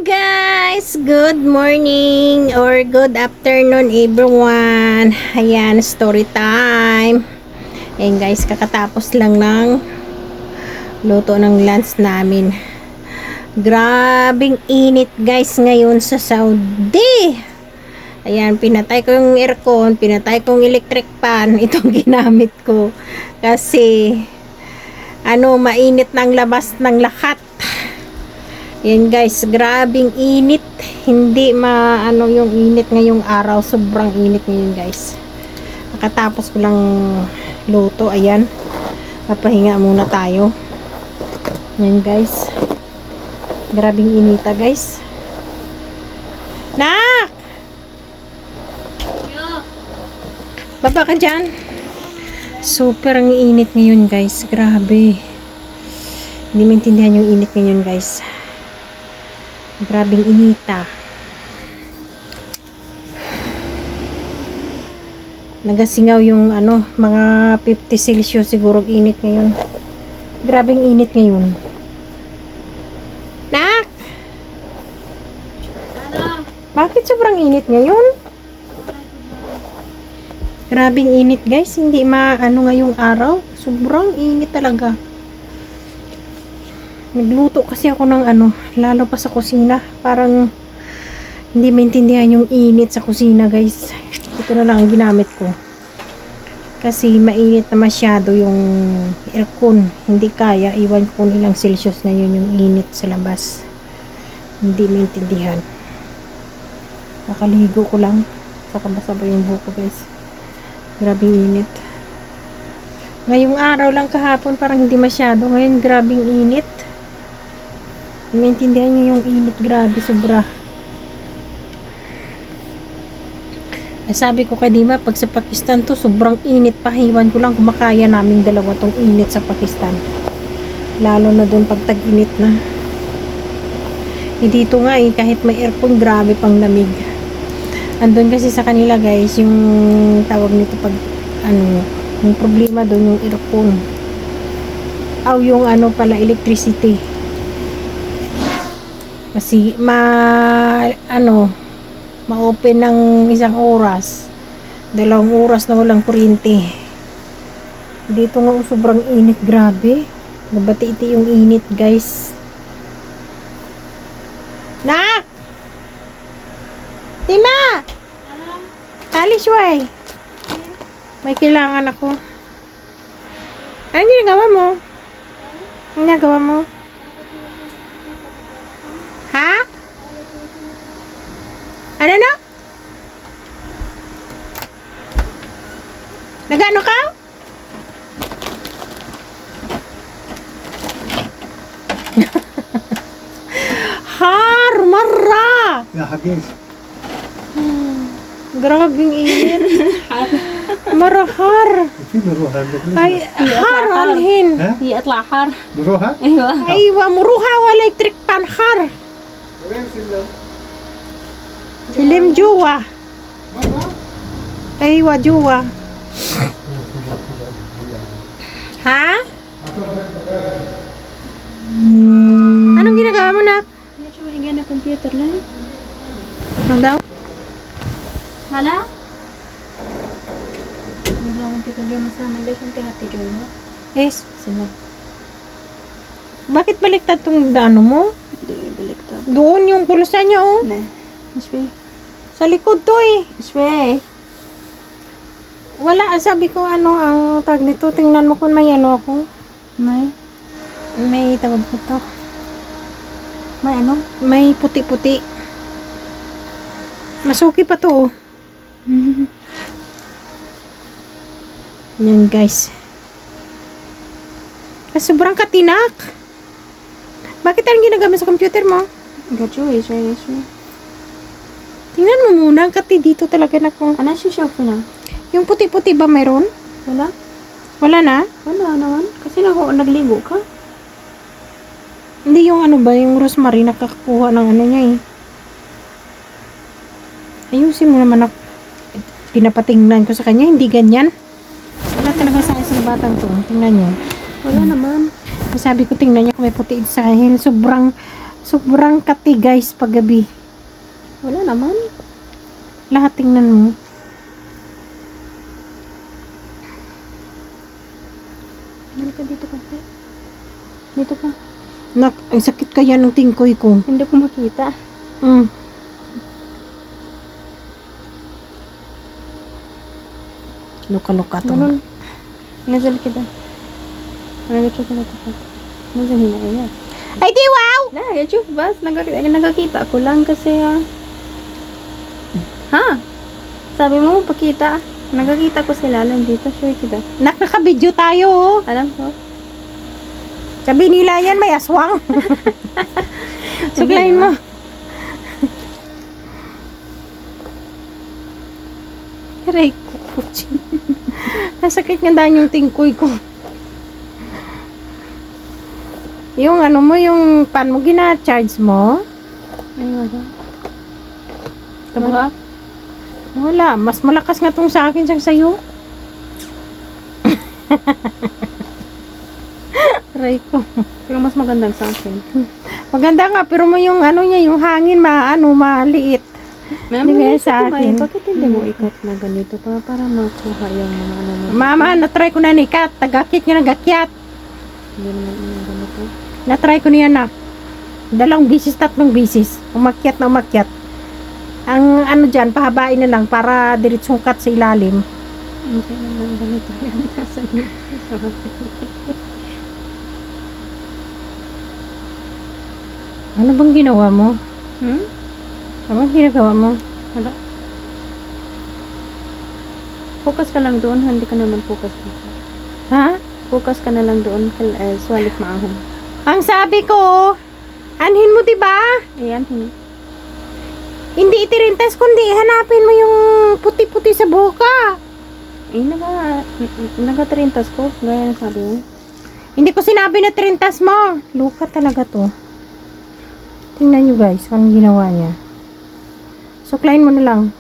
Guys, good morning or good afternoon everyone. Ayan, story time. Ayan guys, kakatapos lang ng luto ng lunch namin. Grabing init guys ngayon sa Saudi. Ayan, pinatay ko yung aircon, pinatay ko yung electric fan. Itong ginamit ko kasi mainit ng labas ng lahat. Yan guys, grabing init. Hindi yung init ngayong araw. Sobrang init ngayon guys. Nakatapos ko lang luto. Ayan. Papahinga muna tayo. Yan guys. Grabing inita guys. Nak! Baba ka dyan. Super ang init ngayon guys. Grabe. Hindi maintindihan yung init ngayon guys. Grabing inita. Nagasingaw yung mga 50 Celsius siguro init ngayon. Grabing init ngayon. Nak! Bakit sobrang init ngayon? Grabing init guys. Hindi ngayong araw. Sobrang init talaga. Nagluto kasi ako ng lalo pa sa kusina. Parang hindi maintindihan yung init sa kusina guys. Ito na lang ang ginamit ko. Kasi mainit na masyado yung aircon. Hindi kaya. Iwan ko ilang Celsius na yun yung init sa labas. Hindi maintindihan. Nakaligo ko lang. Saka basa ba yung buko guys. Grabing init. Ngayong araw lang kahapon parang hindi masyado. Ngayon grabing init. Maintindihan niyo yung init, grabe, sobra. Sabi ko kay Dima, pag sa Pakistan to, sobrang init pa. Hiwan ko lang kumakaya naming dalawa tong init sa Pakistan. Lalo na doon pag tag-init na. Dito nga kahit may aircon, grabe pang lamig. Andun kasi sa kanila guys, yung tawag nito pag, yung problema doon yung aircon. Yung pala, electricity. Kasi ma-open ng isang oras, 2 oras na walang kuryente. Dito nga sobrang init, grabe. Nabati-iti yung init guys. Nak! Tima! Alis way. May kailangan ako. Anong ginagawa mo? Anong ginagawa mo? Ha? Ano na? Nagano ka? Har, marra! Hagis. Grabing init. Marahar. Ay, har alhin. هي اطلع حار نروحها؟ ايوه Aywa, muruha wala electric pan har. Silim juwa. Aywa, juwa. Ha? Anong ginagawa mo, Nak? شو هي انا كمبيوتر لا Ano daw? هلا والله انت كل يوم مسامع ليش انت هتجوا Yes. Bakit baliktad tong mo? بلكتاب Doon yung pulusan niya, oh. نه مش فيه Sa likod to, eh. مش فيه Wala, sabi ko, ang tag nito. Tingnan mo kung may ako. ماي May tawag ko to. ماي انو May puti-puti. Masuki pa to, oh. Yan, guys. Sobrang katinak. Bakit anong ginagamit sa computer mo? قرجوي شوي شوي Tingnan mo muna. Ang kati dito talaga na ko. انا شو شوف هنا Yung puti-puti ba mayroon? ولا Wala na? ولا انا وين kasi nagligo ka Hindi yung ba, yung rosemary nakakakuha ng niya, eh. Ayusin mo naman pinapatingnan ko sa kanya. Hindi ganyan. Wala talaga sa isang batang to. Tingnan nyo. wala naman Sabi ko, tingnan niya kung may puti sa kanya. Sobrang Sobrang kati guys paggabi. Wala naman. Lahat tingnan mo. Halika dito kasi. Dito ka. Ang sakit kaya ng tingkoy ko. Hindi ko makita. Mm. Luka-luka to. Ganun. Nazal kita. Nagachok na ito. Nazal na kaya. Ay di wow! Na, yachok bas. Nagkakita ko lang kasi ha? Sabi mo, pakita. Nagkakita ko sila lang dito. Sure kita. Nakaka-video tayo oh. Alam ko. Sabi nila yan may aswang. Suklayin mo. Aray ko. Nasakit nga dahil yung tingkoy ko. Yung ano mo, yung pan mo, gina-charge mo? Ay, wala. Kabuha? Wala. Mas malakas nga tong sa akin sa'yo. Aray ko. Pero mas magandang sa akin. Maganda nga, pero mo yung ano niya, yung hangin, maliit. Hindi kaya sa akin. Bakit hindi mo ikat na ganito para makuha yung mga ano mo? Mama, natry ko na ni Kat. Tagakit niya nagakyat. Hindi naman yung ganito. Natry ko niya na. 2 bisis, 3 bisis. Umakyat na umakyat. Ang ano dyan, pahabain na lang para diretsong cut sa ilalim. Hindi naman ganito. Ano bang ginawa mo? Ano bang ginagawa mo? Wala. Focus ka lang doon, hindi ka naman focus dito. Ha? Focus ka na lang doon, swalit maahon. Ang sabi ko, anhin mo diba? Ayan, hindi. Hindi itirintas kundi hanapin mo yung puti-puti sa buka. Eh, nagatirintas ko, gaya na sabi mo. Hindi ko sinabi na tirintas mo. Luka talaga to. Tingnan nyo guys, kung anong ginawa niya. Suklayin mo na lang.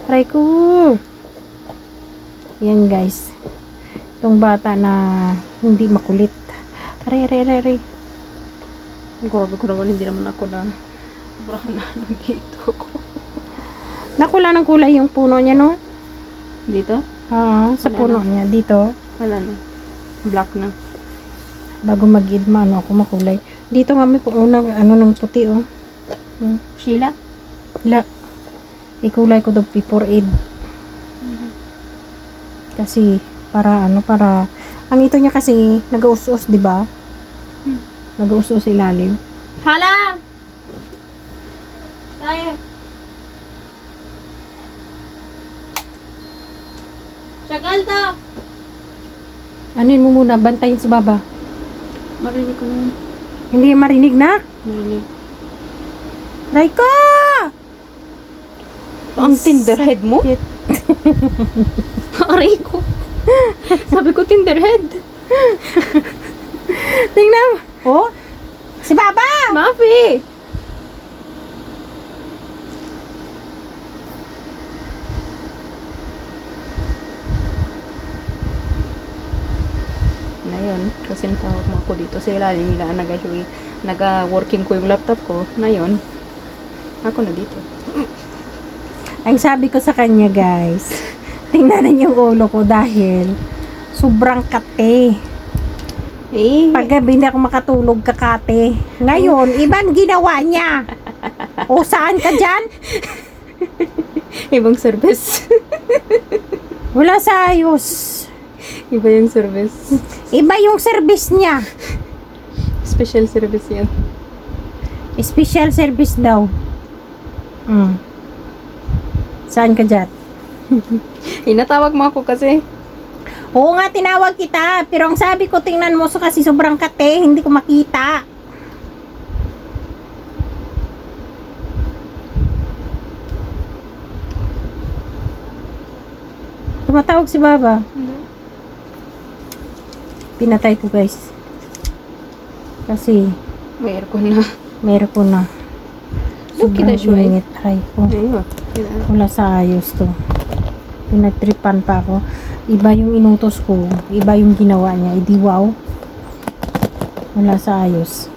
Aray ko. Yan guys. Itong bata na hindi makulit. Aray. Grabe ko naman, hindi naman ako na sobrang ng dito ko. Nakula ng kulay yung puno niya, no? Dito? Sa Wala puno niya. Dito. Wala na. Black na. Bago mag-idma, ano ako makulay. Dito nga may unang ano ng puti, oh. Sheila? La. Ikulay ko daw before aid. Kasi, para ang ito niya kasi, nag-uus-us, di ba? Nag-uus-us ilalim. Hala! Tayo. Sagal to! Anin mo muna, bantayin si Baba. Marinig ko na yun. Hindi marinig na. Marinig. Raika! Ang tinderhead mo? Aray ko. Sabi ko tinderhead. Tingnan mo. Oh, si Baba! Mafi! Na yun, kasi natawag mo ako dito sa ilalim nila naga-working ko yung laptop ko. Na yun, ako na dito. Ang sabi ko sa kanya guys, tingnan yung ulo ko dahil sobrang kate. Eh, Paggabi hindi ako makatulog kakate. Ngayon, ibang ginawa niya. O saan ka dyan? ibang service. Wala sa ayos. Iba yung service. Iba yung service niya. Special service yan. Special service daw. Saan ka dyan? Inatawag mo ako kasi. Oo nga, tinawag kita. Pero ang sabi ko, tingnan mo so kasi sobrang kate, hindi ko makita. Tumatawag si Baba. Pinatay ko guys. Kasi May aircon na. meron ko na. Okay na siya, eh. init. Aray ko. Ayun. Wala sa ayos to. Pinagtripan pa ako. Iba yung inutos ko. Iba yung ginawa niya. Hindi wow. Wala sa ayos.